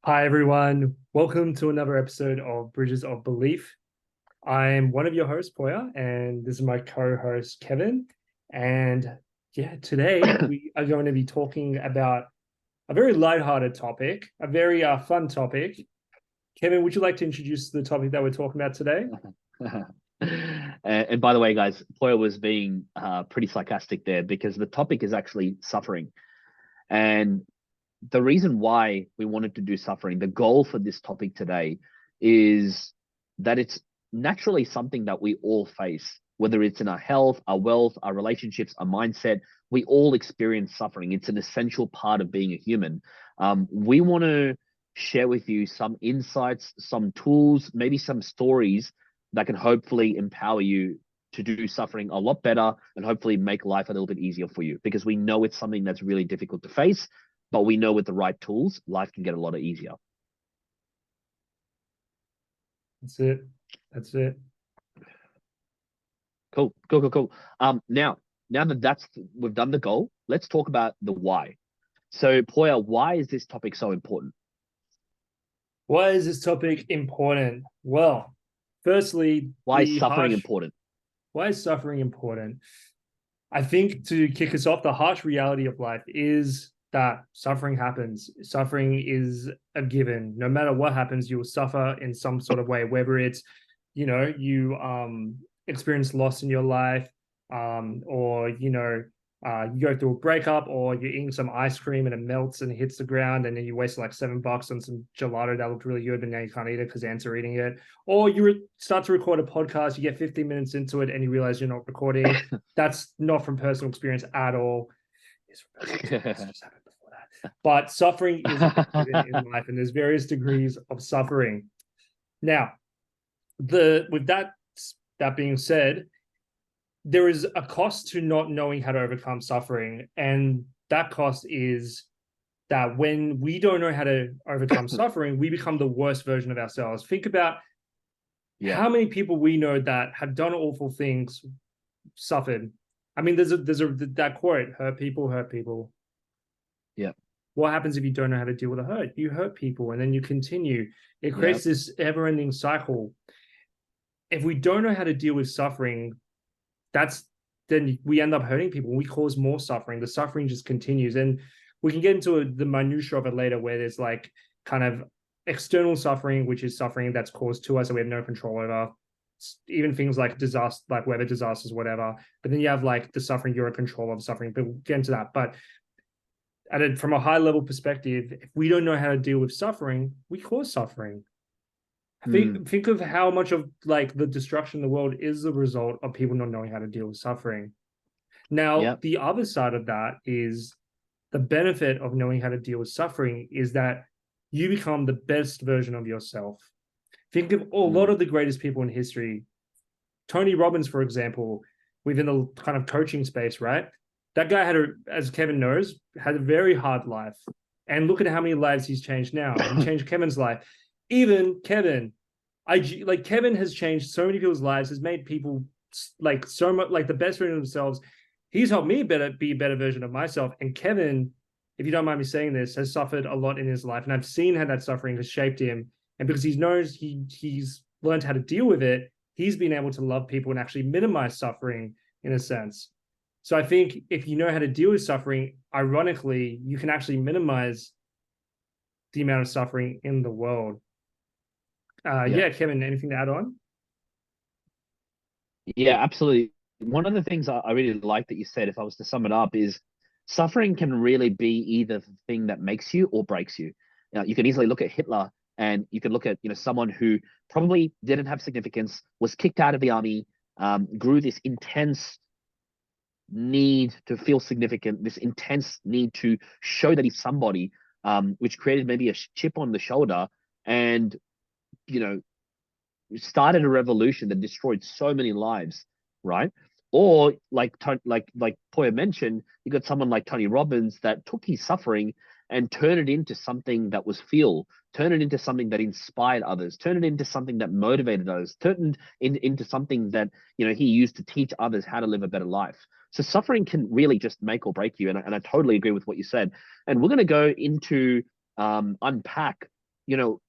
Hi, everyone. Welcome to another episode of Bridges of Belief. I'm one of your hosts, Poya, and this is my co-host, Kevin. And yeah, today we are going to be talking about a very lighthearted topic, a very fun topic. Kevin, would you like to introduce the topic that we're talking about today? And by the way, guys, Poya was being pretty sarcastic there because the topic is actually suffering. And the reason why we wanted to do suffering, the goal for this topic today is that it's naturally something that we all face, whether it's in our health, our wealth, our relationships, our mindset. We all experience suffering. It's an essential part of being a human. We want to share with you some insights, some tools, maybe some stories that can hopefully empower you to do suffering a lot better and hopefully make life a little bit easier for you, because we know it's something that's really difficult to face, but we know with the right tools, life can get a lot easier. That's it. That's it. Cool. Now that we've done the goal, let's talk about the why. So, Poya, why is this topic so important? Why is this topic important? Well, firstly, Why is suffering important? why is suffering important? I think to kick us off, the harsh reality of life is that suffering happens. Suffering is a given. No matter what happens, you'll suffer in some sort of way, whether it's, you experience loss in your life, or you go through a breakup, or you're eating some ice cream and it melts and hits the ground, and then you waste like $7 on some gelato that looked really good, but now you can't eat it because ants are eating it. Or you start to record a podcast, you get 15 minutes into it, and you realize you're not recording. That's not from personal experience at all. It's just happened before that. But suffering is in life, and there's various degrees of suffering. Now, with that being said, there is a cost to not knowing how to overcome suffering, and that cost is that when we don't know how to overcome suffering, we become the worst version of ourselves. Think about how many people we know that have done awful things, suffered. I mean, there's that quote: "Hurt people, hurt people." Yeah. What happens if you don't know how to deal with a hurt? You hurt people, and then you continue. It Yeah. creates this ever-ending cycle. If we don't know how to deal with suffering, then we end up hurting people. We cause more suffering. The suffering just continues, and we can get into the minutia of it later, where there's like kind of external suffering, which is suffering that's caused to us that we have no control over. Even things like disaster, like weather disasters, whatever. But then you have like the suffering you're in control of suffering. But we'll get into that. But from a high level perspective, if we don't know how to deal with suffering, we cause suffering. Think of how much of like the destruction in the world is the result of people not knowing how to deal with suffering. Now, Yeah. the other side of that is the benefit of knowing how to deal with suffering is that you become the best version of yourself. Think of a lot of the greatest people in history. Tony Robbins, for example, within the kind of coaching space, right? That guy as Kevin knows, had a very hard life. And look at how many lives he's changed now. He changed Kevin's life. Even Kevin, Kevin has changed so many people's lives, has made people like so much like the best version of themselves. He's helped me be a better version of myself. And Kevin, if you don't mind me saying this, has suffered a lot in his life. And I've seen how that suffering has shaped him. And because he knows he's learned how to deal with it, he's been able to love people and actually minimize suffering in a sense. So I think if you know how to deal with suffering, ironically, you can actually minimize the amount of suffering in the world. Yeah. Yeah, Kevin, anything to add on? Yeah, absolutely. One of the things I really like that you said, if I was to sum it up, is suffering can really be either the thing that makes you or breaks you. Now, you can easily look at Hitler, and you can look at someone who probably didn't have significance, was kicked out of the army, grew this intense need to feel significant, this intense need to show that he's somebody, which created maybe a chip on the shoulder, and you know started a revolution that destroyed so many lives, right? Or like Poya mentioned, you got someone like Tony Robbins that took his suffering and turned it into something that was fuel, turned it into something that inspired others, turned it into something that motivated others, turned it into something that he used to teach others how to live a better life. So suffering can really just make or break you, and I totally agree with what you said. And we're going to go into unpack you know,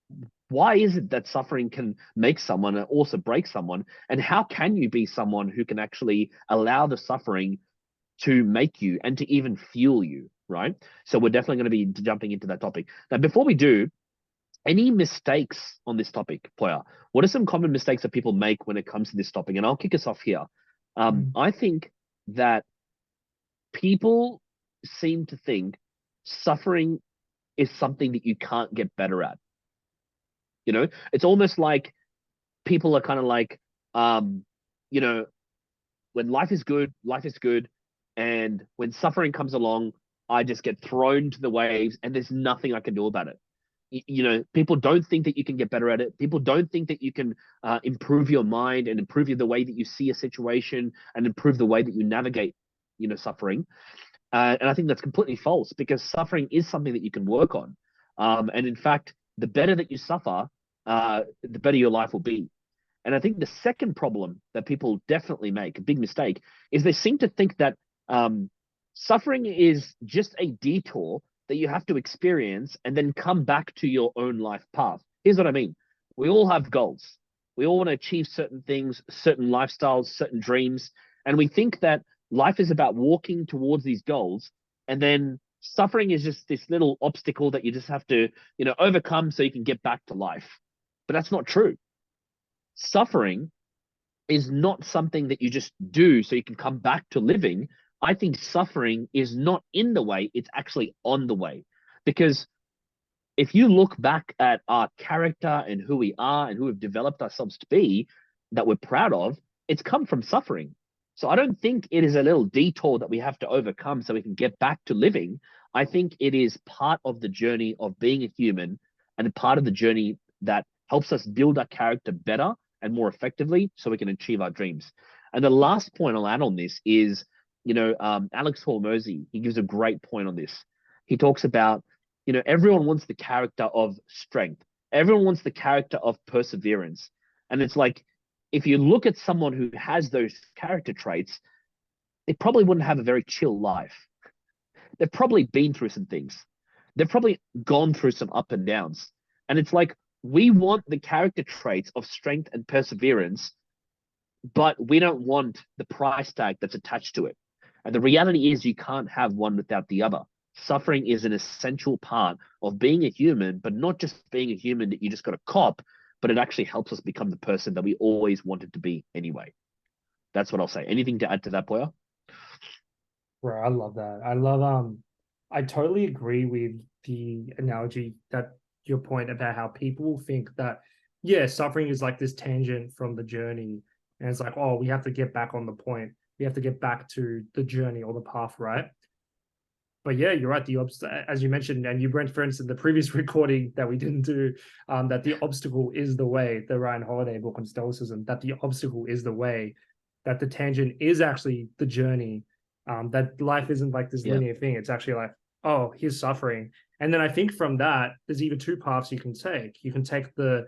why is it that suffering can make someone and also break someone? And how can you be someone who can actually allow the suffering to make you and to even fuel you, right? So we're definitely going to be jumping into that topic. Now, before we do, any mistakes on this topic, Poya? What are some common mistakes that people make when it comes to this topic? And I'll kick us off here. Mm. I think that people seem to think suffering is something that you can't get better at. You know, it's almost like people are kind of like, um, you know, when life is good. And when suffering comes along, I just get thrown to the waves and there's nothing I can do about it. You know, people don't think that you can get better at it. People don't think that you can improve your mind and improve the way that you see a situation and improve the way that you navigate, suffering. And I think that's completely false because suffering is something that you can work on. And in fact, the better that you suffer, the better your life will be. And I think the second problem that people definitely make, a big mistake, is they seem to think that suffering is just a detour that you have to experience and then come back to your own life path. Here's what I mean. We all have goals. We all want to achieve certain things, certain lifestyles, certain dreams. And we think that life is about walking towards these goals. And then suffering is just this little obstacle that you just have to, overcome so you can get back to life. But that's not true. Suffering is not something that you just do so you can come back to living. I think suffering is not in the way, it's actually on the way. Because if you look back at our character and who we are and who we've developed ourselves to be, that we're proud of, it's come from suffering. So I don't think it is a little detour that we have to overcome so we can get back to living. I think it is part of the journey of being a human and a part of the journey that helps us build our character better and more effectively so we can achieve our dreams. And the last point I'll add on this is, Alex Hormozy, he gives a great point on this. He talks about, everyone wants the character of strength. Everyone wants the character of perseverance. And it's like, if you look at someone who has those character traits, they probably wouldn't have a very chill life. They've probably been through some things. They've probably gone through some up and downs. And it's like, we want the character traits of strength and perseverance, but we don't want the price tag that's attached to it. And the reality is you can't have one without the other. Suffering is an essential part of being a human, but not just being a human that you just got to cop, but it actually helps us become the person that we always wanted to be anyway. That's what I'll say. Anything to add to that, Poya? Bro, I love that. I totally agree with the analogy that your point about how people think that, yeah, suffering is like this tangent from the journey. And it's like, oh, we have to get back on the point. We have to get back to the journey or the path, right? But yeah, you're right. As you mentioned, and you referenced in the previous recording that we didn't do, that the obstacle is the way, the Ryan Holiday book on Stoicism, that the obstacle is the way, that the tangent is actually the journey, that life isn't like this Yeah. linear thing. It's actually like, oh, here's suffering. And then I think from that, there's even two paths you can take. You can take the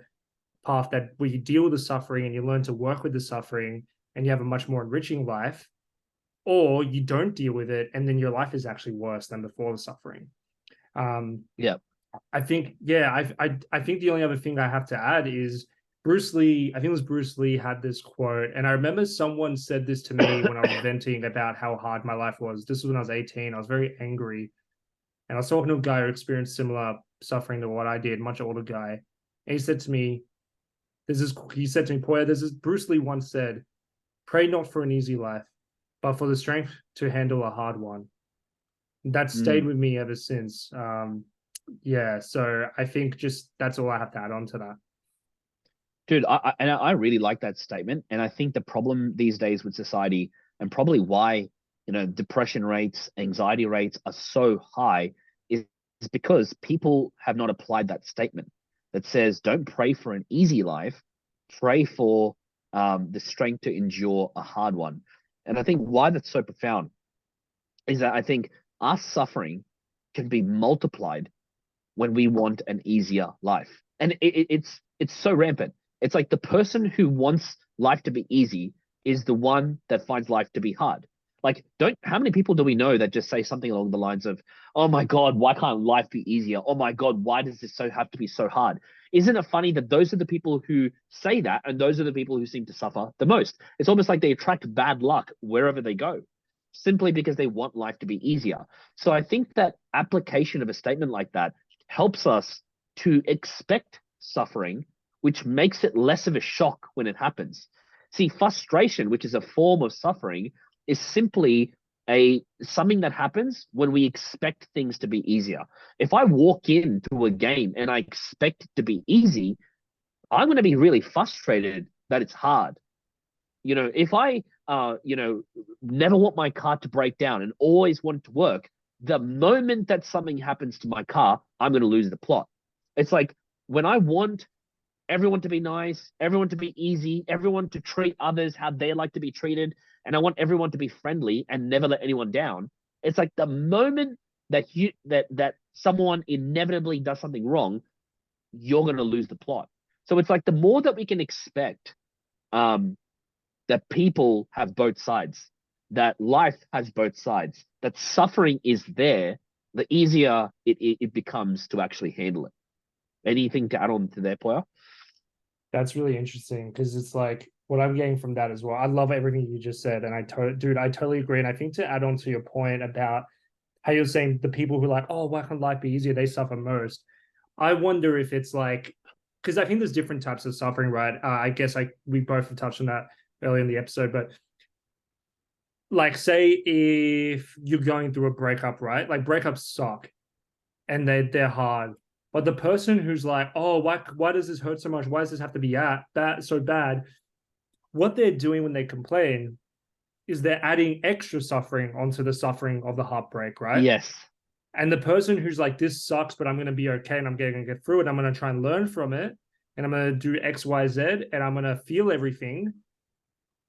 path that where you deal with the suffering and you learn to work with the suffering and you have a much more enriching life, or you don't deal with it and then your life is actually worse than before the suffering. Yeah. I think, yeah, I think the only other thing I have to add is Bruce Lee. I think it was Bruce Lee had this quote, and I remember someone said this to me when I was venting about how hard my life was. This was when I was 18. I was very angry, and I was talking to a guy who experienced similar suffering to what I did, much older guy, and he said to me, "This is." He said to me, "Poya, this is." Bruce Lee once said, "Pray not for an easy life, but for the strength to handle a hard one." That stayed Mm. with me ever since. Yeah, so I think just that's all I have to add on to that. Dude, I really like that statement. And I think the problem these days with society, and probably why, depression rates, anxiety rates are so high, is because people have not applied that statement that says, don't pray for an easy life, pray for the strength to endure a hard one. And I think why that's so profound is that I think our suffering can be multiplied when we want an easier life. And it's so rampant. It's like the person who wants life to be easy is the one that finds life to be hard. Like, don't how many people do we know that just say something along the lines of, "Oh my God, why can't life be easier? Oh my God, why does this so have to be so hard?" Isn't it funny that those are the people who say that, and those are the people who seem to suffer the most? It's almost like they attract bad luck wherever they go, simply because they want life to be easier. So I think that application of a statement like that helps us to expect suffering, which makes it less of a shock when it happens. See, frustration, which is a form of suffering, is simply a something that happens when we expect things to be easier. If I walk into a game and I expect it to be easy, I'm going to be really frustrated that it's hard. If I never want my car to break down and always want it to work, the moment that something happens to my car, I'm going to lose the plot. It's like when I want everyone to be nice, everyone to be easy, everyone to treat others how they like to be treated, and I want everyone to be friendly and never let anyone down. It's like the moment that someone inevitably does something wrong, you're going to lose the plot. So it's like the more that we can expect um, that people have both sides, that life has both sides, that suffering is there, the easier it becomes to actually handle it. Anything to add on to there, Poya? That's really interesting because it's like what I'm getting from that as well. I love everything you just said, and dude, I totally agree. And I think to add on to your point about how you're saying the people who are like, oh, why can't life be easier? They suffer most. I wonder if it's like, because I think there's different types of suffering, right? I guess we both have touched on that earlier in the episode, but like, say if you're going through a breakup, right? Like breakups suck and they're hard. But the person who's like, oh, why does this hurt so much? Why does this have to be so bad? What they're doing when they complain is they're adding extra suffering onto the suffering of the heartbreak, right? Yes. And the person who's like, this sucks, but I'm going to be okay and I'm going to get through it. I'm going to try and learn from it and I'm going to do X, Y, Z and I'm going to feel everything.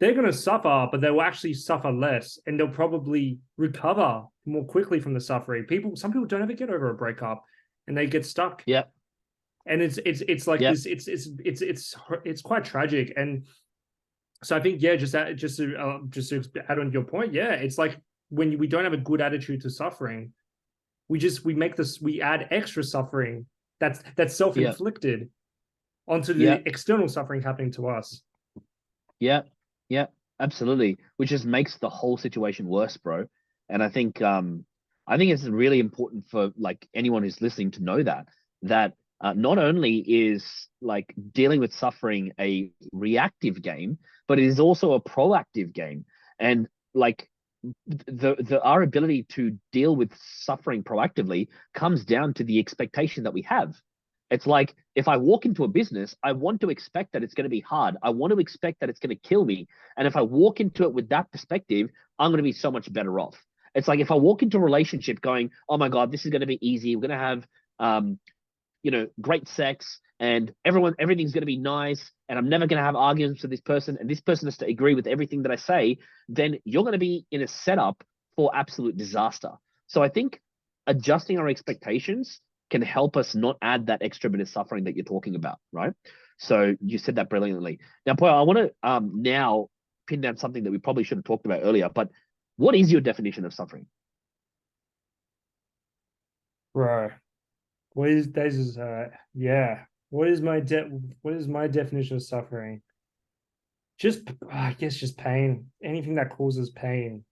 They're going to suffer, but they will actually suffer less and they'll probably recover more quickly from the suffering. Some people don't ever get over a breakup and they get stuck. Yep. And it's like Yep. this, it's quite tragic. And so I think, yeah, just to add on your point, yeah, it's like when we don't have a good attitude to suffering, we add extra suffering that's Yep. self-inflicted onto the Yep. external suffering happening to us. Yep. Yep. Absolutely. Which just makes the whole situation worse, bro. And I think it's really important for like anyone who's listening to know that not only is like dealing with suffering a reactive game, but it is also a proactive game. And like the our ability to deal with suffering proactively comes down to the expectation that we have. It's like if I walk into a business, I want to expect that it's going to be hard. I want to expect that it's going to kill me. And if I walk into it with that perspective, I'm going to be so much better off. It's like if I walk into a relationship going, "Oh my God, this is going to be easy. We're going to have um, great sex and everything's going to be nice and I'm never going to have arguments with this person and this person has to agree with everything that I say," then you're going to be in a setup for absolute disaster. So I think adjusting our expectations can help us not add that extra bit of suffering that you're talking about, right? So you said that brilliantly. Now, Paul, I want to now pin down something that we probably should have talked about earlier, but what is your definition of suffering? Bro, what is this is yeah. What is my definition of suffering? Just I guess just pain. Anything that causes pain.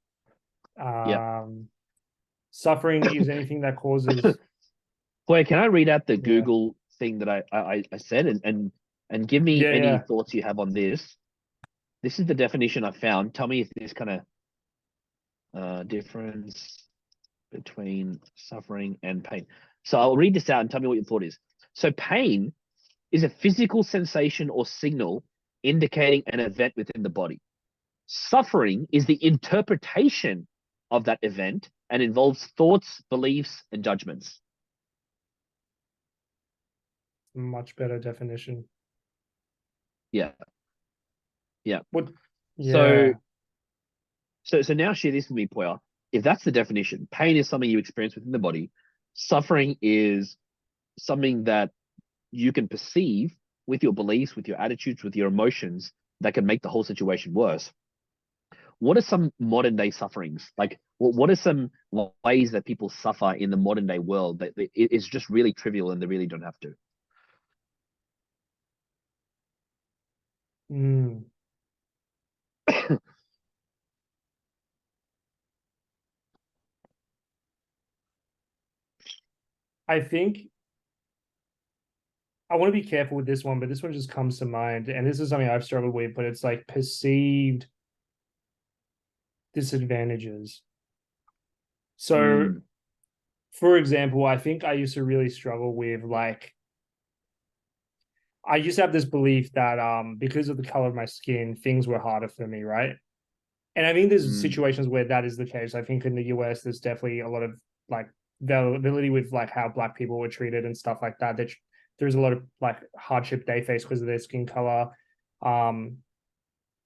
Yep. Um Suffering is anything that causes, Boy, can I read out the yeah. Google thing that I said and give me Yeah, any yeah. thoughts you have on this? This is the definition I found. Tell me if this kind of difference between suffering and pain. So I'll read this out and tell me what your thought is. So pain is a physical sensation or signal indicating an event within the body. Suffering is the interpretation of that event and involves thoughts, beliefs, and judgments. Much better definition. Yeah, yeah. What So, yeah. so now share this with me, Poya. If that's the definition, pain is something you experience within the body. Suffering is something that you can perceive with your beliefs, with your attitudes, with your emotions that can make the whole situation worse. what are some modern day sufferings? Like, what are some ways that people suffer in the modern day world that is just really trivial and they really don't have to? Mm. I think I want to be careful with this one, but this one just comes to mind. And this is something I've struggled with, but it's like perceived disadvantages. So, Mm, for example, I think I used to really struggle with like, I used to have this belief that because of the color of my skin, things were harder for me, right? And I think there's mm, situations where that is the case. I think in the US, there's definitely a lot of like availability with like how black people were treated and stuff like that. There's a lot of like hardship they face because of their skin color. Um,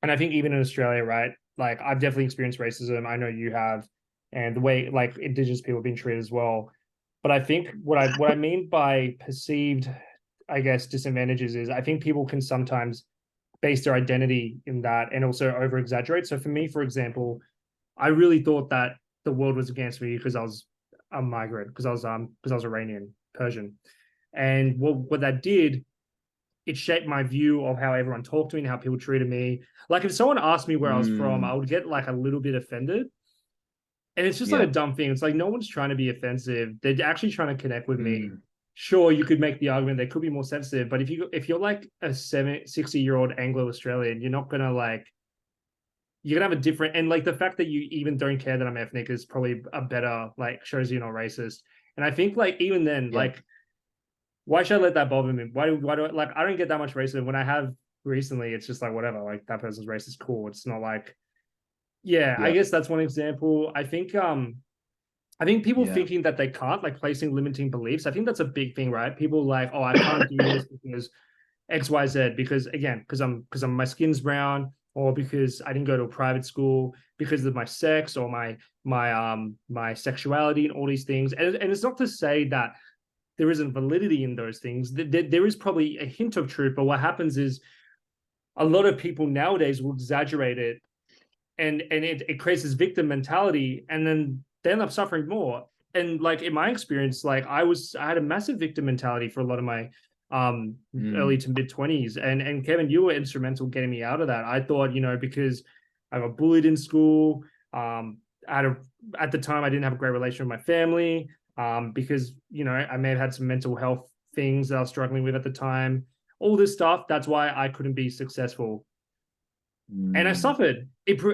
and I think even in Australia, right? Like I've definitely experienced racism. I know you have, and the way like Indigenous people have been treated as well. But I think what I mean by perceived, I guess, disadvantages is I think people can sometimes base their identity in that and also over exaggerate. So for me, for example, I really thought that the world was against me because I was a migrant, because I was Iranian, Persian. And what that did, it shaped my view of how everyone talked to me and how people treated me. Like if someone asked me where I was from, I mm, would get like a little bit offended. And it's just like a yeah. dumb thing. It's like no one's trying to be offensive. They're actually trying to connect with me. Mm, Sure, you could make the argument they could be more sensitive, but if you're like a 60-year-old Anglo-Australian, you're not gonna like you're gonna have a different and like the fact that you even don't care that I'm ethnic is probably a better like shows you're not racist. And I think like even then, yeah. like why should I let that bother me? Why do I like I don't get that much racism when I have recently, it's just like whatever, like that person's racist, cool. It's not like yeah, I Yeah. guess that's one example. I think people Yeah. thinking that they can't, like placing limiting beliefs, I think that's a big thing, right? People like, oh, I can't do this because XYZ, because again, because I'm my skin's brown, or because I didn't go to a private school, because of my sex or my sexuality and all these things. And it's not to say that there isn't validity in those things. There is probably a hint of truth, but what happens is a lot of people nowadays will exaggerate it and it creates this victim mentality and then they end up suffering more. And like in my experience, like I had a massive victim mentality for a lot of my early Mm, to mid 20s. And Kevin, you were instrumental getting me out of that. I thought, because I got bullied in school, out of at the time I didn't have a great relation with my family, because I may have had some mental health things that I was struggling with at the time, all this stuff. That's why I couldn't be successful and I mm, suffered.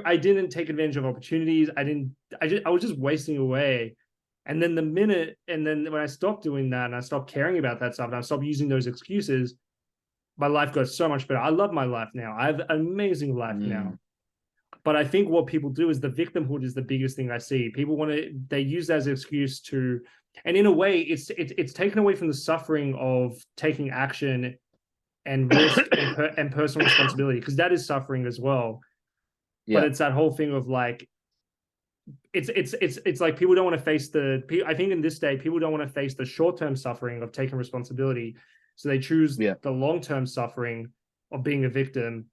I didn't take advantage of opportunities. I didn't. I was just wasting away. And then when I stopped doing that and I stopped caring about that stuff and I stopped using those excuses, my life got so much better. I love my life now. I have an amazing life mm, now. But I think what people do is the victimhood is the biggest thing I see. People they use that as an excuse to, and in a way, it's taken away from the suffering of taking action and risk and personal responsibility because that is suffering as well, but yeah. it's that whole thing of like it's like people don't want to face I think in this day people don't want to face the short-term suffering of taking responsibility, so they choose Yeah. the long-term suffering of being a victim,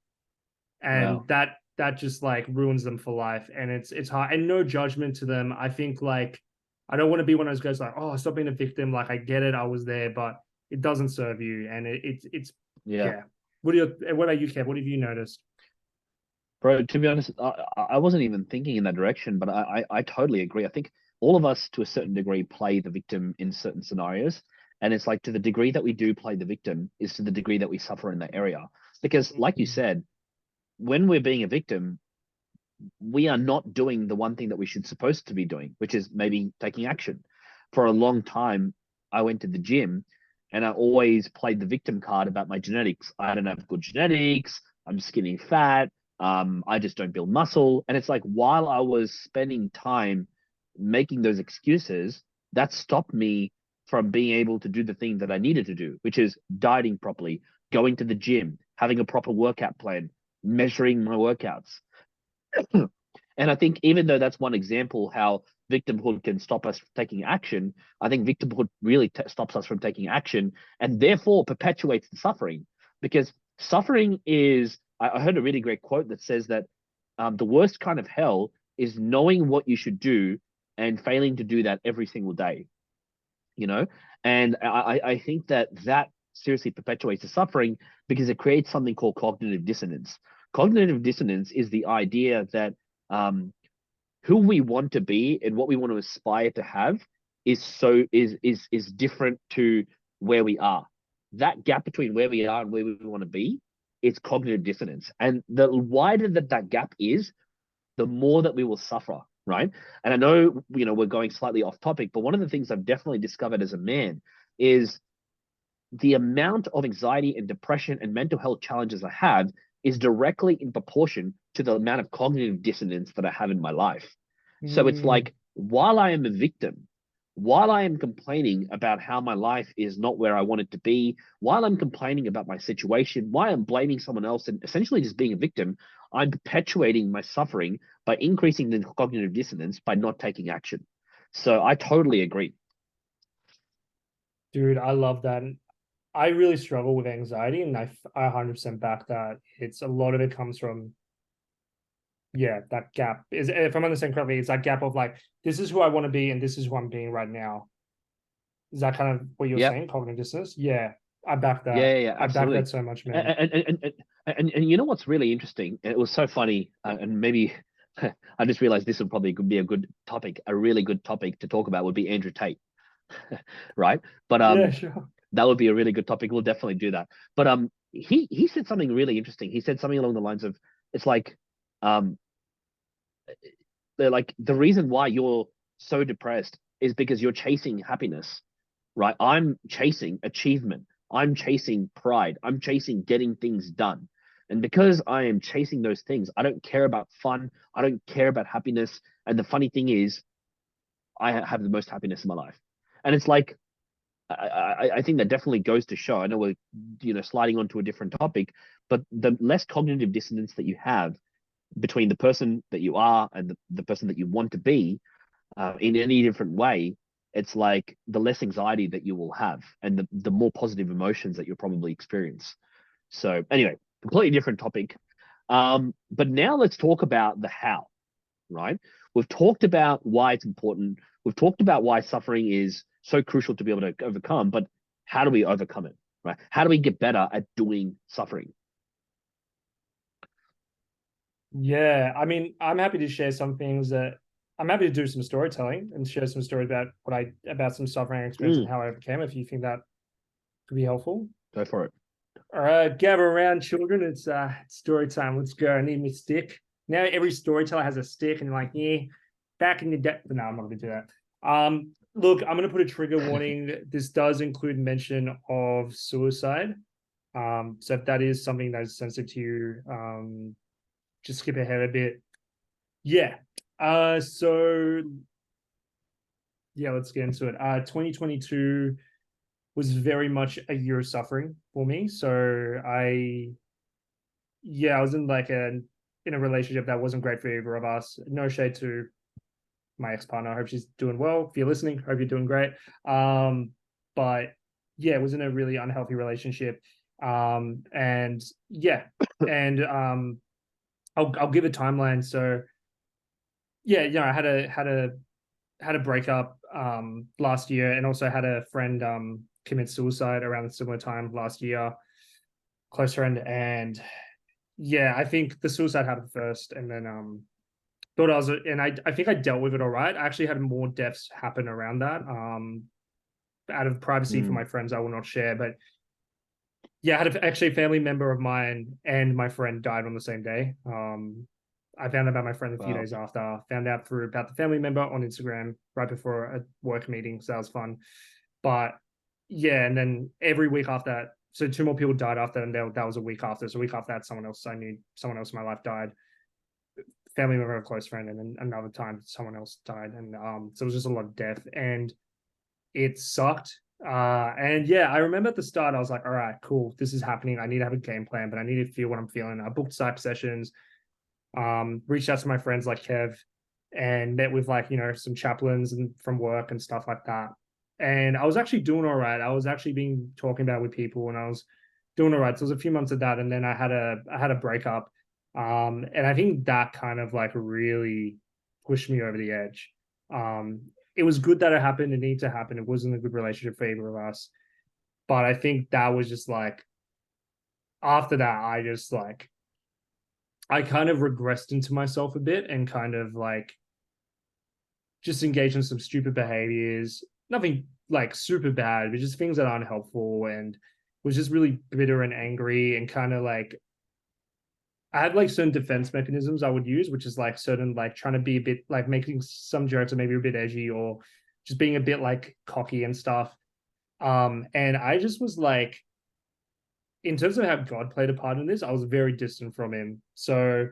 and Wow. that just like ruins them for life. And it's hard, and no judgment to them. I think like I don't want to be one of those guys like, oh, stop being a victim, like I get it, I was there, but it doesn't serve you. And it's Yeah. yeah. What about you, Kev? What have you noticed? Bro, to be honest, I wasn't even thinking in that direction, but I totally agree. I think all of us, to a certain degree, play the victim in certain scenarios. And it's like to the degree that we do play the victim is to the degree that we suffer in that area. Because, like you said, when we're being a victim, we are not doing the one thing that we should supposed to be doing, which is maybe taking action. For a long time, I went to the gym and I always played the victim card about my genetics. I don't have good genetics. I'm skinny fat. I just don't build muscle. And it's like while I was spending time making those excuses, that stopped me from being able to do the thing that I needed to do, which is dieting properly, going to the gym, having a proper workout plan, measuring my workouts. And I think even though that's one example how victimhood can stop us from taking action, I think victimhood really stops us from taking action and therefore perpetuates the suffering. Because suffering is, I heard a really great quote that says that the worst kind of hell is knowing what you should do and failing to do that every single day, you know? And I think that that seriously perpetuates the suffering because it creates something called cognitive dissonance. Cognitive dissonance is the idea that who we want to be and what we want to aspire to have is different to where we are. That gap between where we are and where we want to be, it's cognitive dissonance. And the wider that gap is, the more that we will suffer, right? And I know, we're going slightly off topic, but one of the things I've definitely discovered as a man is the amount of anxiety and depression and mental health challenges I have is directly in proportion to the amount of cognitive dissonance that I have in my life. So it's Mm. like, while I am a victim, while I am complaining about how my life is not where I want it to be, while I'm complaining about my situation, while I'm blaming someone else and essentially just being a victim, I'm perpetuating my suffering by increasing the cognitive dissonance by not taking action. So I totally agree. Dude, I love that. I really struggle with anxiety, and I 100% back that. It's a lot of it comes from, yeah, that gap. Is, if I'm understanding correctly, it's that gap of like, this is who I want to be and this is who I'm being right now. Is that kind of what you're Yep. saying, cognitive dissonance? Yeah, I back that. Yeah, I back that absolutely. so much, And, man. and you know what's really interesting? It was so funny, and maybe I just realized this would probably be a good topic, a really good topic to talk about would be Andrew Tate, right? But Yeah, sure. that would be a really good topic. We'll definitely do that. But he said something really interesting. He said something along the lines of, it's like, um, they're like, the reason why you're so depressed is because you're chasing happiness, right? I'm chasing achievement. I'm chasing pride. I'm chasing getting things done. And because I am chasing those things, I don't care about fun. I don't care about happiness. And the funny thing is, I have the most happiness in my life. And it's like, I think that definitely goes to show. I know we're, sliding onto a different topic, but the less cognitive dissonance that you have between the person that you are and the person that you want to be, in any different way, it's like the less anxiety that you will have and the more positive emotions that you'll probably experience. So anyway, completely different topic. But now let's talk about the how, right? We've talked about why it's important. We've talked about why suffering is so crucial to be able to overcome, but how do we overcome it, right? How do we get better at doing suffering? Yeah, I mean, I'm happy to share some things that I'm happy to do some storytelling and share some stories about about some suffering experience and Mm, how I overcame. If you think that could be helpful. go for it. All right, gather around, children. It's story time. Let's go. I need my stick. Now every storyteller has a stick, and you're like, yeah, back in the day. But no, I'm not gonna do that. Look, I'm gonna put a trigger warning. This does include mention of suicide. So if that is something that is sensitive to you, just skip ahead a bit. Yeah. So yeah, let's get into it. 2022 was very much a year of suffering for me. So I was in a relationship that wasn't great for either of us. No shade to my ex-partner. I hope she's doing well. If you're listening, hope you're doing great. But yeah, it was in a really unhealthy relationship. And yeah, and I'll give a timeline. So yeah, I had a breakup last year, and also had a friend commit suicide around a similar time last year, close friend. And yeah, I think the suicide happened first, and then thought I was, and I think I dealt with it all right. I actually had more deaths happen around that. Out of privacy for Mm, my friends, I will not share. But yeah, I had actually a family member of mine and my friend died on the same day. I found out about my friend a few wow. days after. Found out through about the family member on Instagram right before a work meeting, so that was fun. But yeah, and then every week after that, so two more people died after, and that was a week after. So a week after that, someone else I knew, someone else in my life died, family member, a close friend, and then another time someone else died, and so it was just a lot of death, and it sucked. And yeah, I remember at the start, I was like, all right, cool, this is happening. I need to have a game plan, but I need to feel what I'm feeling. I booked Skype sessions, reached out to my friends like Kev, and met with like, some chaplains and from work and stuff like that. And I was actually doing all right. I was actually being talking about it with people, and I was doing all right. So it was a few months of that, and then I had a breakup. And I think that kind of like really pushed me over the edge. It was good that it happened. It needed to happen. It wasn't a good relationship for either of us. But I think that was just like after that, I just like I kind of regressed into myself a bit and kind of like just engaged in some stupid behaviors. Nothing like super bad, but just things that aren't helpful, and was just really bitter and angry and kind of like I had like certain defense mechanisms I would use, which is like certain like trying to be a bit like making some jokes or maybe a bit edgy or just being a bit like cocky and stuff. And I just was like, in terms of how God played a part in this, I was very distant from him. So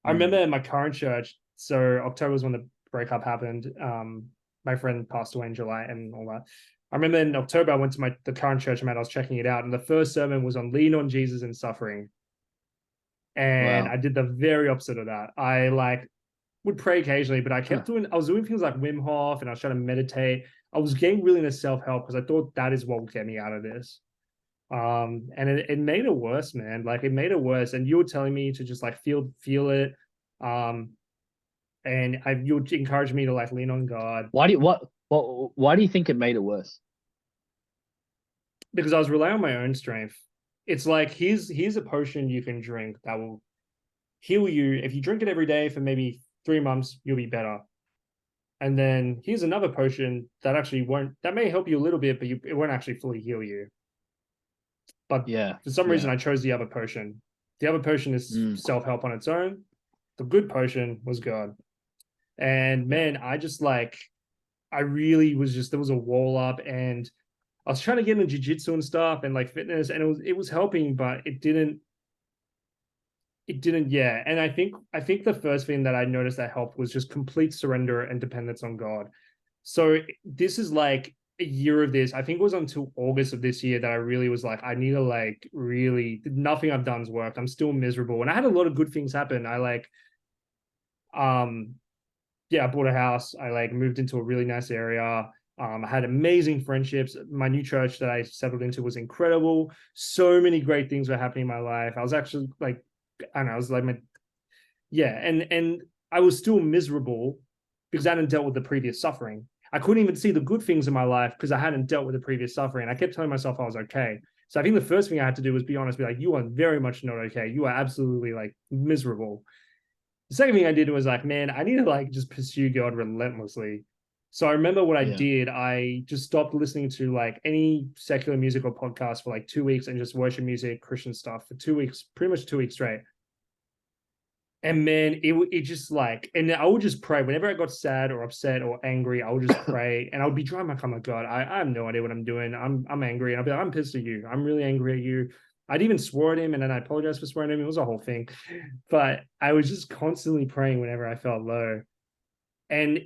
I remember Mm. in my current church, so October was when the breakup happened. My friend passed away in July and all that. I remember in October I went to the current church I'm at, I was checking it out, and the first sermon was on lean on Jesus and suffering. And I Wow. did the very opposite of that. I like would pray occasionally, but Huh. I was doing things like Wim Hof and I was trying to meditate. I was getting really into self-help because I thought that is what would get me out of this. And it made it worse, man. Like it made it worse. And you were telling me to just like feel it. Um, and you would encourage me to like lean on God Why do you think it made it worse? because I was relying on my own strength. It's like here's a potion you can drink that will heal you. If you drink it every day for maybe 3 months, you'll be better. And then here's another potion that actually won't that may help you a little bit, but it won't actually fully heal you. But Yeah, for some reason, yeah. I chose the other potion. The other potion is Mm. self help on its own. The good potion was God. And Yeah. man, I just like I really was just there was a wall up, and I was trying to get into jujitsu and stuff and like fitness, and it was helping, but it didn't yeah. And I think the first thing that I noticed that helped was just complete surrender and dependence on God. So this is like a year of this. I think it was until August of this year that I really was like, I need to like really nothing I've done's worked. I'm still miserable. And I had a lot of good things happen. I like um yeah, I bought a house. I like moved into a really nice area. I had amazing friendships. My new church that I settled into was incredible. So many great things were happening in my life. I was actually like, I don't know, I was like yeah, and I was still miserable because I hadn't dealt with the previous suffering. I couldn't even see the good things in my life because I hadn't dealt with the previous suffering. I kept telling myself I was okay. So I think the first thing I had to do was be honest, be like, you are very much not okay. You are absolutely like miserable. The second thing I did was like, man, I need to like just pursue God relentlessly. So I remember what I Yeah. did. I just stopped listening to like any secular music or podcast for like 2 weeks and just worship music, Christian stuff for 2 weeks, pretty much 2 weeks straight. And man, it just like, and I would just pray whenever I got sad or upset or angry. I would just pray, and I would be dry. I'm like, God, I have no idea what I'm doing. I'm angry, and I'll be like, I'm pissed at you. I'm really angry at you. I'd even swore at him, and then I apologized for swearing at him. It was a whole thing, but I was just constantly praying whenever I felt low. And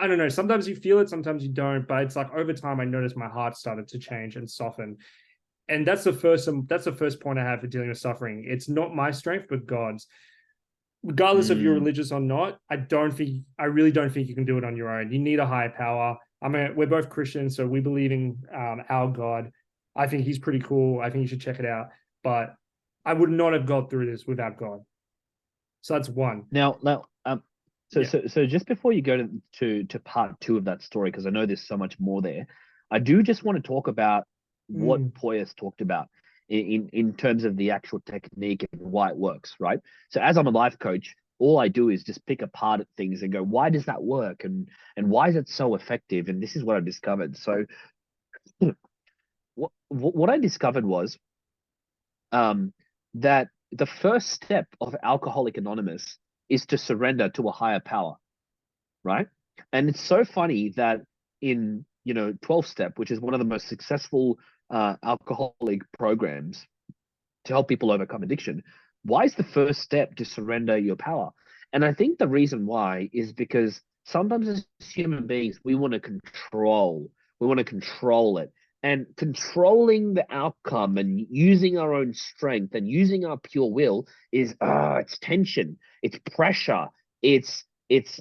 I don't know. Sometimes you feel it, sometimes you don't. But it's like over time, I noticed my heart started to change and soften. And that's the first point I have for dealing with suffering. It's not my strength, but God's regardless of you're Mm. religious or not, I really don't think you can do it on your own. You need a higher power. We're both Christians, so we believe in our God. I think he's pretty cool. I think you should check it out. But I would not have got through this without God. So that's one. Now, so Yeah. so just before you go to part two of that story, because I know there's so much more there, I do just want to talk about what Mm, Poyas talked about in terms of the actual technique and why it works, right? So as I'm a life coach, all I do is just pick apart at things and go, why does that work, and why is it so effective? And this is what I've discovered. So what I discovered was um, that the first step of Alcoholic Anonymous is to surrender to a higher power, right? And it's so funny that in 12 step, which is one of the most successful alcoholic programs to help people overcome addiction, why is the first step to surrender your power? And I think the reason why is because sometimes as human beings, we want to control it. And controlling the outcome and using our own strength and using our pure will is it's tension, it's pressure, it's it's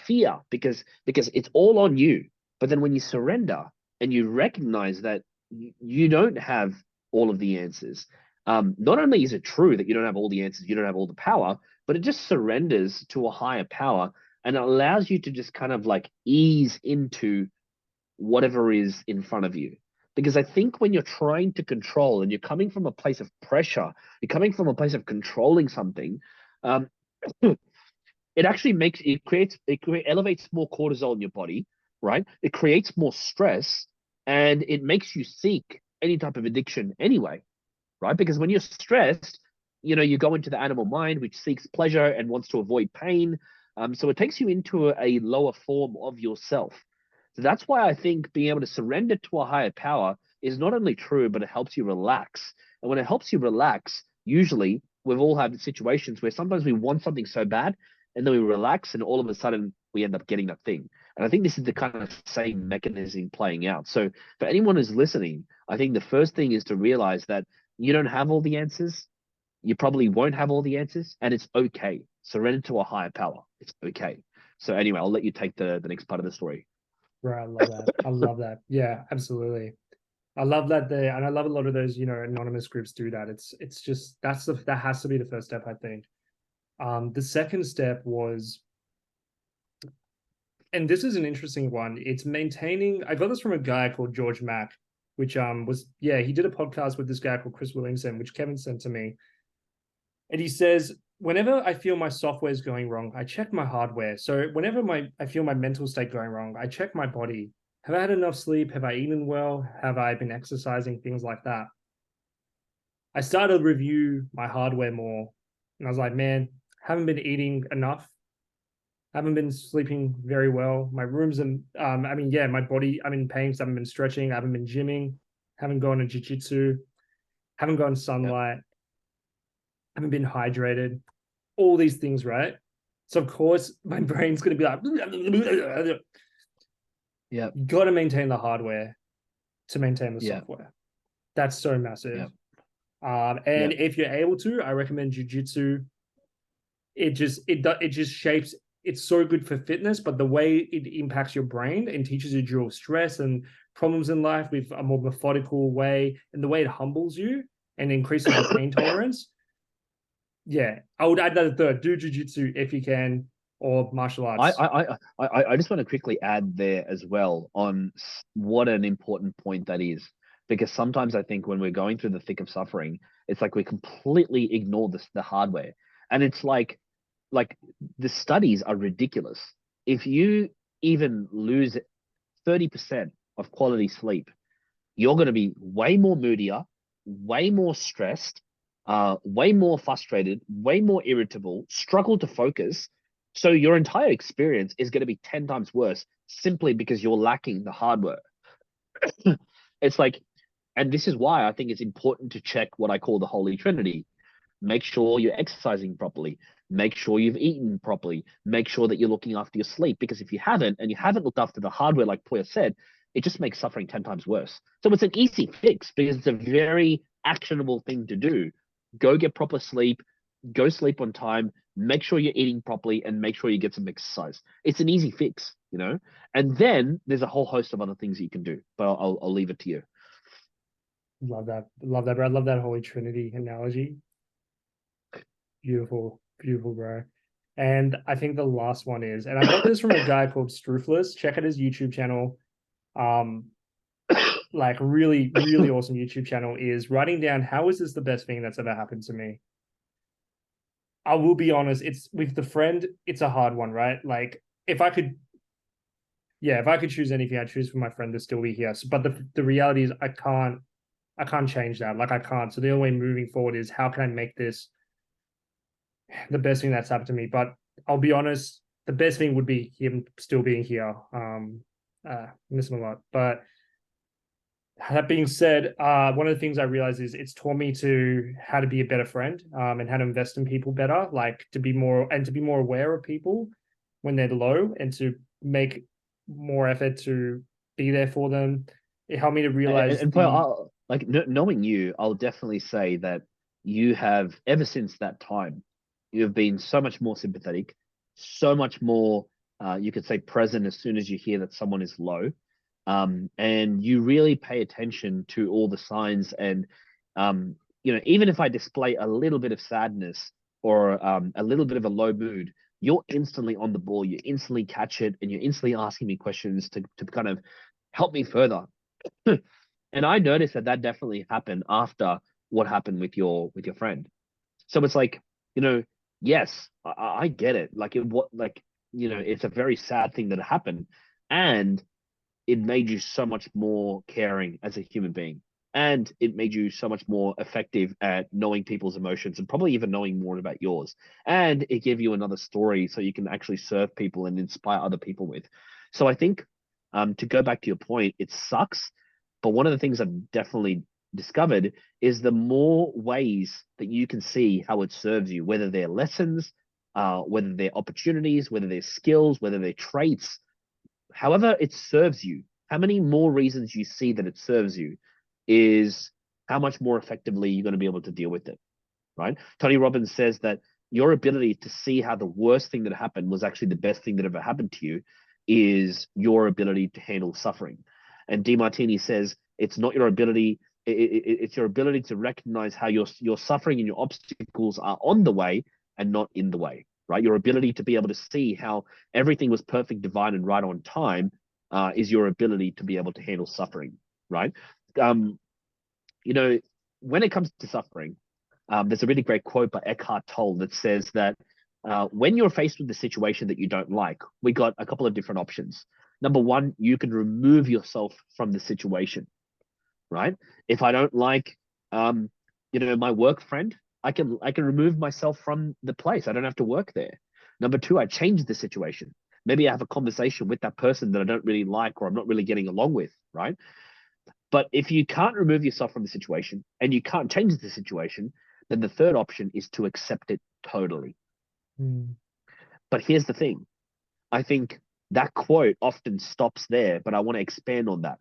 fear because it's all on you. But then when you surrender and you recognize that you don't have all of the answers, Not only is it true that you don't have all the answers, you don't have all the power, but it just surrenders to a higher power and it allows you to just kind of like ease into whatever is in front of you. Because I think when you're trying to control and you're coming from a place of pressure, you're coming from a place of controlling something, um, it actually elevates more cortisol in your body, right? It creates more stress and it makes you seek any type of addiction anyway, right? Because when you're stressed, you go into the animal mind, which seeks pleasure and wants to avoid pain. So it takes you into a lower form of yourself. So that's why I think being able to surrender to a higher power is not only true, but it helps you relax. And when it helps you relax, usually we've all had situations where sometimes we want something so bad and then we relax and all of a sudden we end up getting that thing. And I think this is the kind of same mechanism playing out. So for anyone who's listening, I think the first thing is to realize that you don't have all the answers. You probably won't have all the answers, and it's okay. Surrender to a higher power. It's okay. So anyway, I'll let you take the next part of the story. Right, I love that. I love that. Yeah, absolutely. I love that and I love a lot of those, anonymous groups do that. It's just that has to be the first step, I think. The second step was, and this is an interesting one. It's maintaining. I got this from a guy called George Mack, which he did a podcast with this guy called Chris Williamson, which Kevin sent to me. And he says, whenever I feel my software is going wrong, I check my hardware. So whenever I feel my mental state going wrong, I check my body. Have I had enough sleep? Have I eaten well? Have I been exercising? Things like that. I started to review my hardware more. And I was like, man, haven't been eating enough. Haven't been sleeping very well. My rooms and my body, I'm in pain because I haven't been stretching. I haven't been gymming. Haven't gone to jiu-jitsu. Haven't gotten Yep. sunlight. Haven't been hydrated. All these things, right? So of course my brain's gonna be like, Yep. you got to maintain the hardware to maintain the Yep. software. That's so massive. Yep. And Yep. if you're able to, I recommend jujitsu. It just shapes. It's so good for fitness, but the way it impacts your brain and teaches you to deal with stress and problems in life with a more methodical way, and the way it humbles you and increases your pain tolerance. Yeah, I would add that a third. Do jujitsu if you can, or martial I, arts. I, I just want to quickly add there as well on what an important point that is. Because sometimes I think when we're going through the thick of suffering, it's like we completely ignore the hardware. And it's like the studies are ridiculous. If you even lose 30% of quality sleep, you're going to be way more moodier, way more stressed, way more frustrated, way more irritable, struggle to focus. So your entire experience is going to be 10 times worse simply because you're lacking the hardware. It's like, and this is why I think it's important to check what I call the Holy Trinity. Make sure you're exercising properly. Make sure you've eaten properly. Make sure that you're looking after your sleep. Because if you haven't, and you haven't looked after the hardware, like Poya said, it just makes suffering 10 times worse. So it's an easy fix because it's a very actionable thing to do. Go get proper sleep, go sleep on time, make sure you're eating properly, and make sure you get some exercise. It's an easy fix. And then there's a whole host of other things that you can do. But I'll leave it to you. Love that. Love that, bro. I love that Holy Trinity analogy. Beautiful, beautiful, bro. And I think the last one is, and I got this from a guy called Strufless. Check out his YouTube channel. Um, like really, really awesome YouTube channel is writing down how is this the best thing that's ever happened to me. I will be honest, it's with the friend, it's a hard one, right? Like if I could, yeah, if I could choose anything, I'd choose for my friend to still be here. But the reality is I can't change that. Like I can't. So the only way moving forward is how can I make this the best thing that's happened to me. But I'll be honest, the best thing would be him still being here. Miss him a lot. But that being said, one of the things I realized is it's taught me to how to be a better friend, and how to invest in people better, like to be more aware of people when they're low and to make more effort to be there for them. It helped me to realize And like knowing you, I'll definitely say that you have ever since that time, you have been so much more sympathetic, so much more, you could say present as soon as you hear that someone is low, and you really pay attention to all the signs and even if I display a little bit of sadness or a little bit of a low mood, you're instantly on the ball. You instantly catch it, and you're instantly asking me questions to kind of help me further. And I noticed that definitely happened after what happened with your friend. So it's like, yes, I get it. Like it's a very sad thing that happened, and it made you so much more caring as a human being. And it made you so much more effective at knowing people's emotions and probably even knowing more about yours. And it gave you another story so you can actually serve people and inspire other people with. So I think to go back to your point, it sucks. But one of the things I've definitely discovered is the more ways that you can see how it serves you, whether they're lessons, whether they're opportunities, whether they're skills, whether they're traits, however it serves you, how many more reasons you see that it serves you is how much more effectively you're going to be able to deal with it, right? Tony Robbins says that your ability to see how the worst thing that happened was actually the best thing that ever happened to you is your ability to handle suffering. And DeMartini says it's not your ability, it's your ability to recognize how your suffering and your obstacles are on the way and not in the way, right? Your ability to be able to see how everything was perfect, divine, and right on time is your ability to be able to handle suffering, right? Um, when it comes to suffering, there's a really great quote by Eckhart Tolle that says that when you're faced with a situation that you don't like, we got a couple of different options. Number one, you can remove yourself from the situation, right? If I don't like, my work friend, I can remove myself from the place. I don't have to work there. Number two, I change the situation. Maybe I have a conversation with that person that I don't really like or I'm not really getting along with, right? But if you can't remove yourself from the situation and you can't change the situation, then the third option is to accept it totally. Mm. But here's the thing. I think that quote often stops there, but I want to expand on that.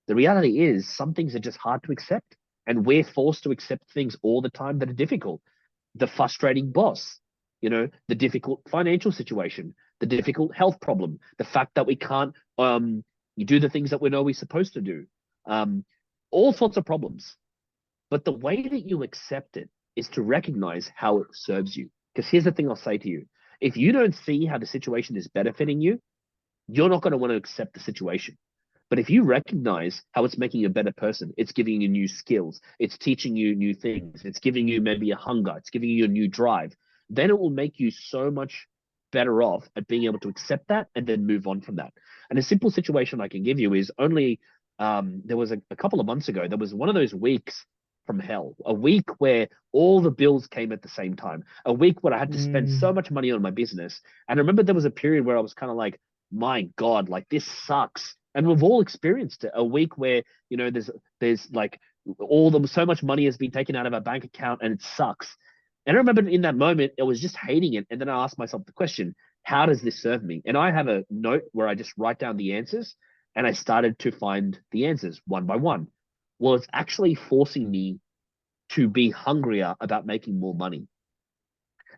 The reality is some things are just hard to accept, and we're forced to accept things all the time that are difficult. The frustrating boss, the difficult financial situation, the difficult health problem, the fact that we can't you do the things that we know we're supposed to do, um, all sorts of problems. But the way that you accept it is to recognize how it serves you. Because here's the thing I'll say to you. If you don't see how the situation is benefiting you, you're not going to want to accept the situation. But if you recognize how it's making you a better person, it's giving you new skills, it's teaching you new things, it's giving you maybe a hunger, it's giving you a new drive, then it will make you so much better off at being able to accept that and then move on from that. And a simple situation I can give you is only there was a couple of months ago, there was one of those weeks from hell, a week where all the bills came at the same time, a week where I had to spend so Mm. much money on my business. And I remember there was a period where I was kind of like, my God, like this sucks. And we've all experienced it. A week where, there's like so much money has been taken out of our bank account and it sucks. And I remember in that moment, I was just hating it. And then I asked myself the question, how does this serve me? And I have a note where I just write down the answers and I started to find the answers one by one. Well, it's actually forcing me to be hungrier about making more money.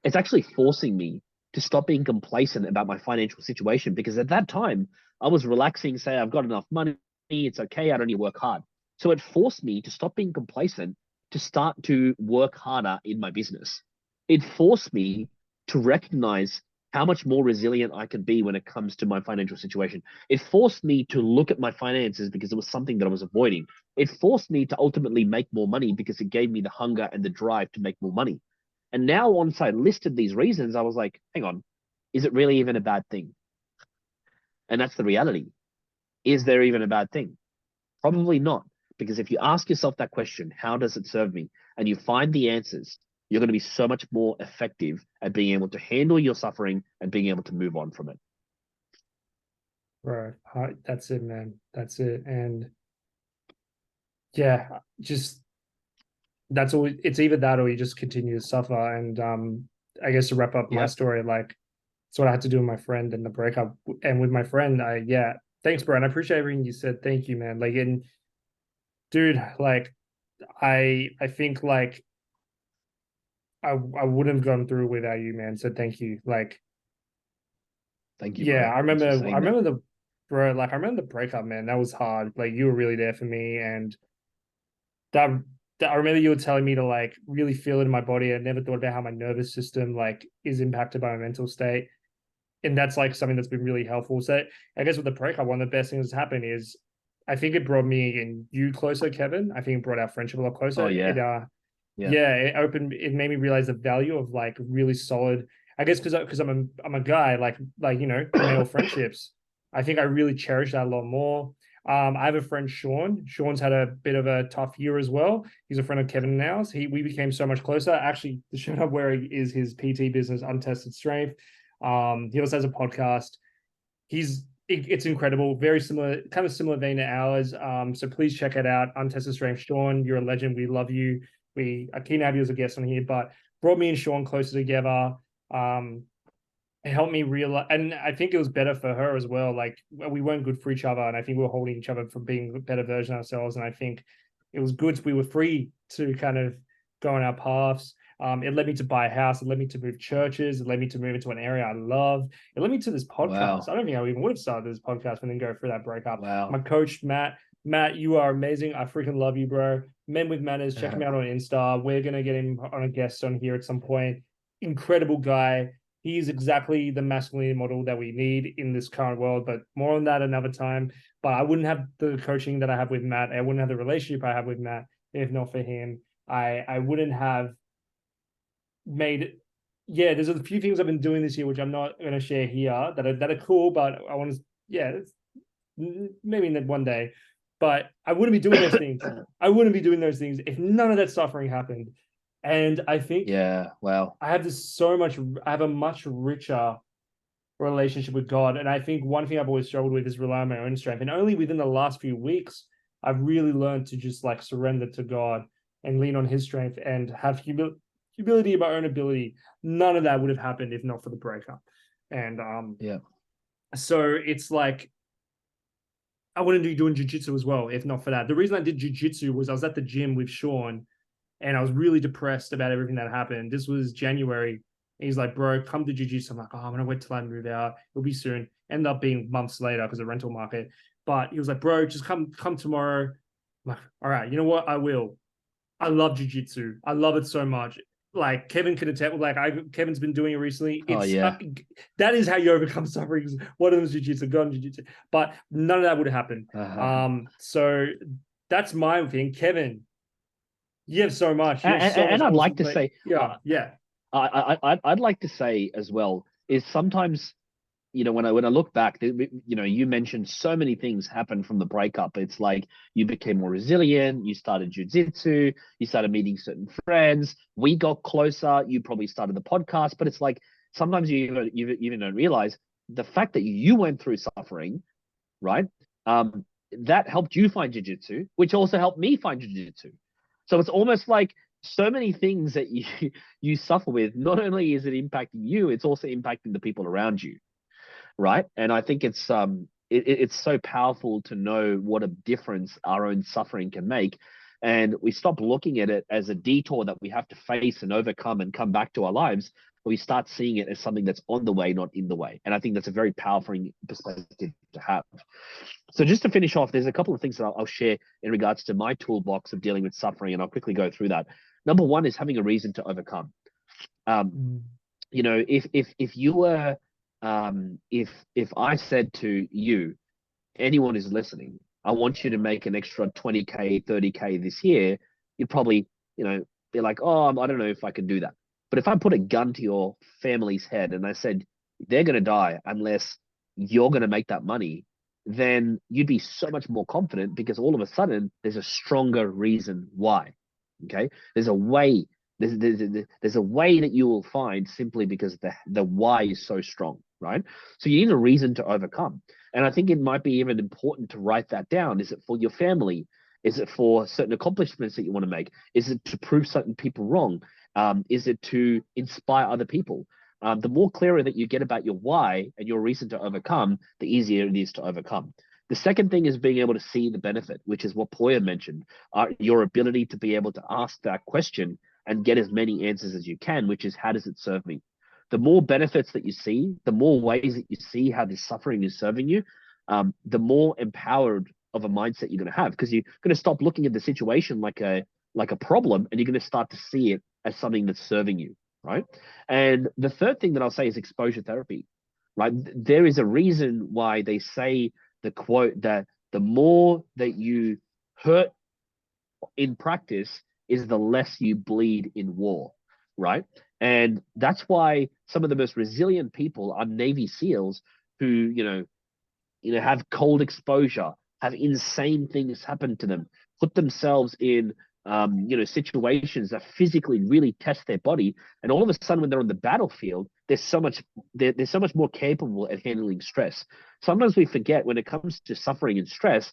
It's actually forcing me to stop being complacent about my financial situation because at that time I was relaxing, say I've got enough money, it's okay, I don't need to work hard. So it forced me to stop being complacent, to start to work harder in my business. It forced me to recognize how much more resilient I can be when it comes to my financial situation. It forced me to look at my finances because it was something that I was avoiding. It forced me to ultimately make more money because it gave me the hunger and the drive to make more money. And now, once I listed these reasons, I was like, hang on, is it really even a bad thing? And that's the reality. Is there even a bad thing? Probably not. Because if you ask yourself that question, how does it serve me? And you find the answers, you're going to be so much more effective at being able to handle your suffering and being able to move on from it. Right. That's it, man. That's it. And yeah, just that's all. It's either that or you just continue to suffer. And I guess to wrap up my Yep. story, like that's what I had to do with my friend and the breakup. And with my friend, yeah, thanks, bro. And I appreciate everything you said. Thank you, man. Like, and dude, like, I think like I wouldn't have gone through without you, man. So thank you. Like, Thank you, yeah, bro. Thanks for I saying that. remember the bro, like I remember the breakup, man. That was hard. Like you were really there for me, and that I remember you were telling me to like really feel it in my body. I never thought about how my nervous system like is impacted by my mental state. And that's like something that's been really helpful. So I guess with the breakup, one of the best things that's happened is I think it brought me and you closer, Kevin. I think it brought our friendship a lot Oh closer. It yeah, yeah. yeah, it made me realize the value of like really solid, I guess because I'm a guy, like male friendships. I think I really cherish that a lot more. I have a friend Sean. Sean's had a bit of a tough year as well. He's a friend of Kevin and ours. We became so much closer. Actually, the shirt I'm wearing is his PT business, Untested Strength. He also has a podcast. It's incredible, very similar, kind of similar vein to ours. So please check it out. Untested Strength. Sean, you're a legend. We love you. We are keen to have you as a guest on here, but brought me and Sean closer together. Um, it helped me realize, and I think it was better for her as well. Like we weren't good for each other, and I think we were holding each other from being a better version of ourselves. And I think it was good. We were free to kind of go on our paths. It led me to buy a house. It led me to move churches. It led me to move into an area I love. It led me to this podcast. Wow, I don't think I even would have started this podcast and then go through that breakup. My wow. coach, Matt, you are amazing. I freaking love you, bro. Men with Manners. Check him out on Insta. We're gonna get him on a guest on here at some point. Incredible guy. He's exactly the masculine model that we need in this current world, but more on that another time. But I wouldn't have the coaching that I have with Matt. I wouldn't have the relationship I have with Matt if not for him. I wouldn't have made. Yeah, there's a few things I've been doing this year which I'm not going to share here that are cool, but I want to. Yeah, maybe one day. But I wouldn't be doing those things. I wouldn't be doing those things if none of that suffering happened. And I think Yeah, wow. I have this so much. I have a much richer relationship with God. And I think one thing I've always struggled with is rely on my own strength. And only within the last few weeks, I've really learned to just like surrender to God and lean on his strength and have humility in my own ability. None of that would have happened if not for the breakup. And Yeah. so it's like I wouldn't be doing jujitsu as well if not for that. The reason I did jujitsu was I was at the gym with Sean and I was really depressed about everything that happened. This was January. He's like, bro, come to jiu-jitsu. I'm like, oh, I'm gonna wait till I move out. It'll be soon. End up being months later because of the rental market. But he was like, bro, just come tomorrow. I'm like, all right, you know what? I will. I love jiu-jitsu. I love it so much. Like Kevin can attest, like Kevin's been doing it recently. Oh It's yeah. that is how you overcome suffering. One of them is jiu-jitsu, go on jiu-jitsu. But none of that would have happened. So that's my thing. Kevin, you have so much. You have so much And I'd like awesome to play. say, Yeah. I'd like to say as well is sometimes, when I look back, you mentioned so many things happened from the breakup. It's like you became more resilient. You started jujitsu. You started meeting certain friends. We got closer. You probably started the podcast. But it's like sometimes you even don't realize the fact that you went through suffering, right? That helped you find jujitsu, which also helped me find jujitsu. So it's almost like so many things that you you suffer with. Not only is it impacting you, it's also impacting the people around you, right? And I think it's so powerful to know what a difference our own suffering can make. And we stop looking at it as a detour that we have to face and overcome and come back to our lives, but we start seeing it as something that's on the way, not in the way. And I think that's a very powerful perspective to have. So just to finish off, there's a couple of things that I'll share in regards to my toolbox of dealing with suffering, and I'll quickly go through that. Number one is having a reason to overcome. Um, Mm. if you were if I said to you, anyone is listening, I want you to make an extra 20K, 30K this year, you'd probably, be like, oh, I don't know if I can do that. But if I put a gun to your family's head and I said, they're going to die unless you're going to make that money, then you'd be so much more confident because all of a sudden there's a stronger reason why. Okay. There's a way. There's a way that you will find simply because the why is so strong, right? So you need a reason to overcome. And I think it might be even important to write that down. Is it for your family? Is it for certain accomplishments that you want to make? Is it to prove certain people wrong? Is it to inspire other people? The more clearer that you get about your why and your reason to overcome, the easier it is to overcome. The second thing is being able to see the benefit, which is what Poya mentioned, your ability to be able to ask that question and get as many answers as you can, which is how does it serve me? The more benefits that you see, the more ways that you see how this suffering is serving you, the more empowered of a mindset you're going to have, because you're going to stop looking at the situation like like a problem, and you're going to start to see it as something that's serving you, right? And the third thing that I'll say is exposure therapy, right? There is a reason why they say the quote that the more that you hurt in practice is the less you bleed in war, right? And that's why some of the most resilient people are Navy SEALs who, have cold exposure, have insane things happen to them, put themselves in situations that physically really test their body, and all of a sudden when they're on the battlefield, they're so much more capable at handling stress. Sometimes we forget when it comes to suffering and stress,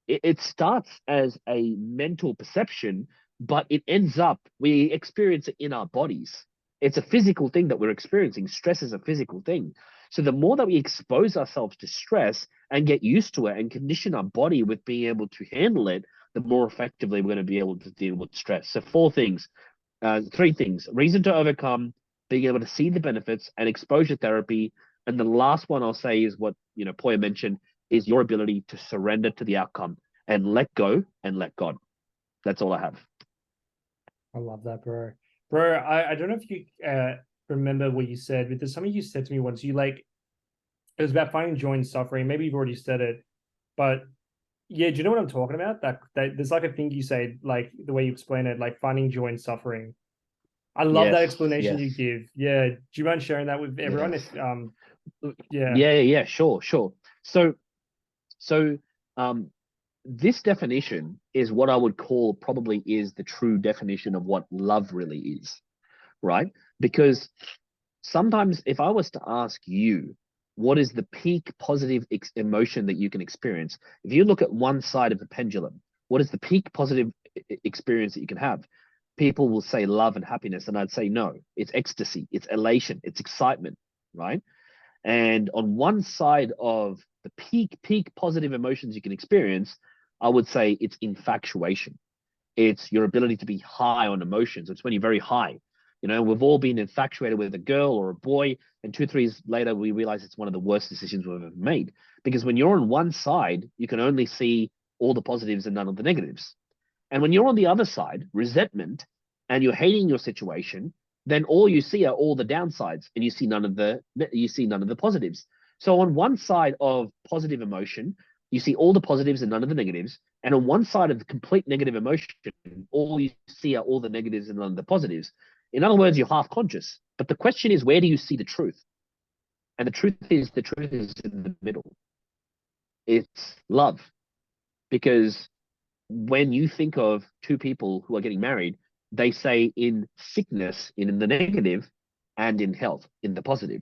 it starts as a mental perception, but it ends up we experience it in our bodies. It's a physical thing that we're experiencing. Stress is a physical thing. So the more that we expose ourselves to stress and get used to it and condition our body with being able to handle it, the more effectively we're going to be able to deal with stress. So three things: reason to overcome, being able to see the benefits, and exposure therapy. And the last one I'll say is what Poya mentioned, is your ability to surrender to the outcome and let go and let God. That's all I have. I love that, bro. Bro, I don't know if you remember what you said, but there's something you said to me once. You like it was about finding joy in suffering. Maybe you've already said it, but yeah, do you know what I'm talking about? That there's like a thing you say, like the way you explain it, like finding joy in suffering. I love Yes, that explanation yes, you give. Yeah. Do you mind sharing that with everyone? yes. If yeah. Yeah, sure, sure. So um this definition is what I would call probably is the true definition of what love really is, right? Because sometimes if I was to ask you, what is the peak positive emotion that you can experience? If you look at one side of the pendulum, what is the peak positive experience that you can have? People will say love and happiness, and I'd say no, it's ecstasy, it's elation, it's excitement, right? And on one side of the peak positive emotions you can experience, I would say it's infatuation. It's your ability to be high on emotions. It's when you're very high. We've all been infatuated with a girl or a boy, and 2, 3 years later, we realize it's one of the worst decisions we've ever made. Because when you're on one side, you can only see all the positives and none of the negatives. And when you're on the other side, resentment, and you're hating your situation, then all you see are all the downsides, and you see none of the positives. So on one side of positive emotion, you see all the positives and none of the negatives. And on one side of the complete negative emotion, all you see are all the negatives and none of the positives. In other words, you're half conscious. But the question is, where do you see the truth? And the truth is in the middle. It's love. Because when you think of two people who are getting married, they say in sickness, in the negative, and in health, in the positive.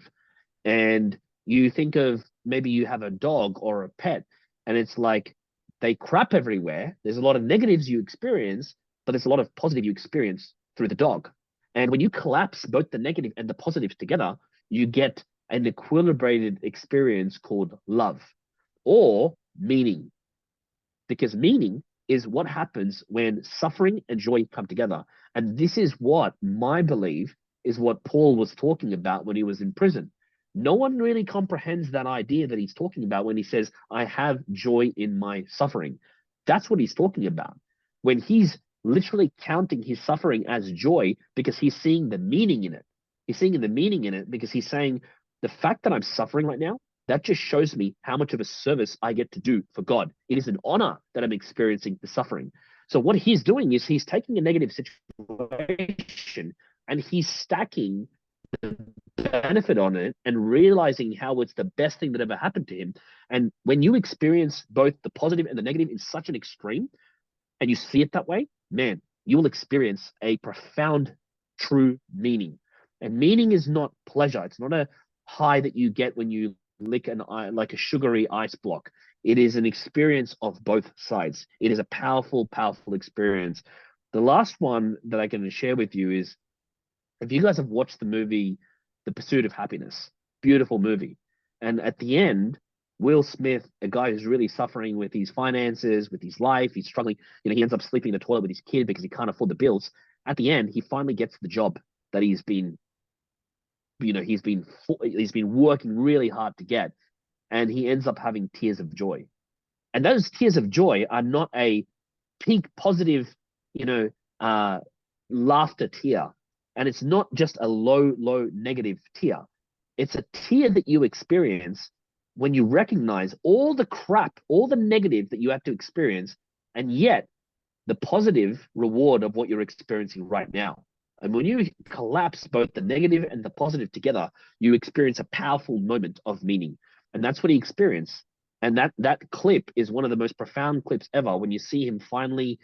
And you think of maybe you have a dog or a pet, and it's like they crap everywhere. There's a lot of negatives you experience, but there's a lot of positive you experience through the dog. And when you collapse both the negative and the positives together, you get an equilibrated experience called love or meaning, because meaning is what happens when suffering and joy come together. And this is what my belief is what Paul was talking about when he was in prison. No one really comprehends that idea that he's talking about when he says, I have joy in my suffering. That's what he's talking about. When he's literally counting his suffering as joy because he's seeing the meaning in it. He's seeing the meaning in it because he's saying, the fact that I'm suffering right now, that just shows me how much of a service I get to do for God. It is an honor that I'm experiencing the suffering. So what he's doing is he's taking a negative situation and he's stacking the benefit on it and realizing how it's the best thing that ever happened to him. And when you experience both the positive and the negative in such an extreme, and you see it that way, man, you will experience a profound, true meaning. And meaning is not pleasure. It's not a high that you get when you lick like a sugary ice block. It is an experience of both sides. It is a powerful, powerful experience. The last one that I can share with you is, if you guys have watched the movie The Pursuit of Happiness, beautiful movie. And at the end, Will Smith, a guy who's really suffering with his finances, with his life, he's struggling. He ends up sleeping in the toilet with his kid because he can't afford the bills. At the end, he finally gets the job that he's been working really hard to get, and he ends up having tears of joy. And those tears of joy are not a peak positive you know, laughter tear. And it's not just a low negative tear. It's a tear that you experience when you recognize all the crap, all the negative that you have to experience, and yet the positive reward of what you're experiencing right now. And when you collapse both the negative and the positive together, you experience a powerful moment of meaning. And that's what he experienced. And that clip is one of the most profound clips ever. When you see him finally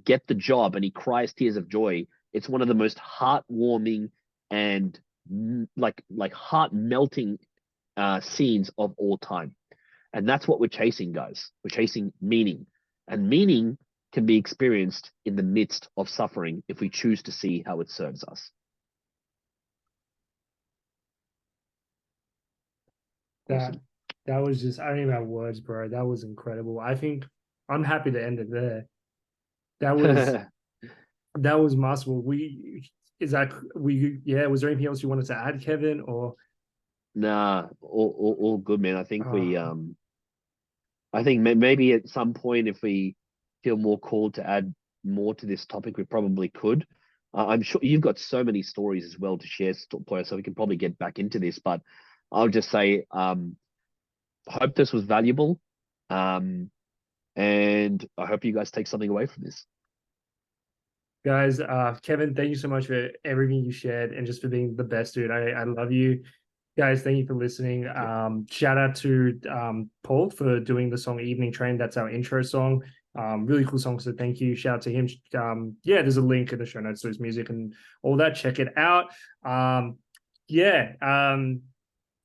get the job and he cries tears of joy, it's one of the most heartwarming and like heart melting scenes of all time. And that's what we're chasing, guys. We're chasing meaning. And meaning can be experienced in the midst of suffering if we choose to see how it serves us. That Awesome. that was just, I don't even have words, bro. That was incredible. I think I'm happy to end it there. That was that was masterful. Was there anything else you wanted to add, Kevin? Or Nah, all good, man. uh, I think maybe at some point, if we feel more called to add more to this topic, we probably could. I'm sure you've got so many stories as well to share, Poya, so we can probably get back into this. But I'll just say, hope this was valuable, and I hope you guys take something away from this. guys, Kevin, thank you so much for everything you shared and just for being the best dude. I love you. Guys, thank you for listening. Okay. Shout out to Paul for doing the song Evening Train. That's our intro song. Really cool song. So thank you. Shout out to him. Yeah, there's a link in the show notes to his music and all that. Check it out. Yeah.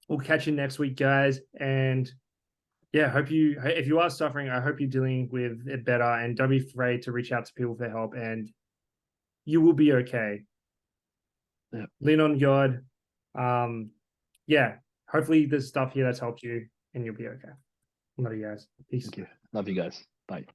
We'll catch you next week, guys. And yeah, if you are suffering, I hope you're dealing with it better, and don't be afraid to reach out to people for help, and you will be okay. Yeah. Lean on God. Um, yeah, hopefully there's stuff here that's helped you and you'll be okay. Love you guys. Peace. Thank you. Love you guys. Bye.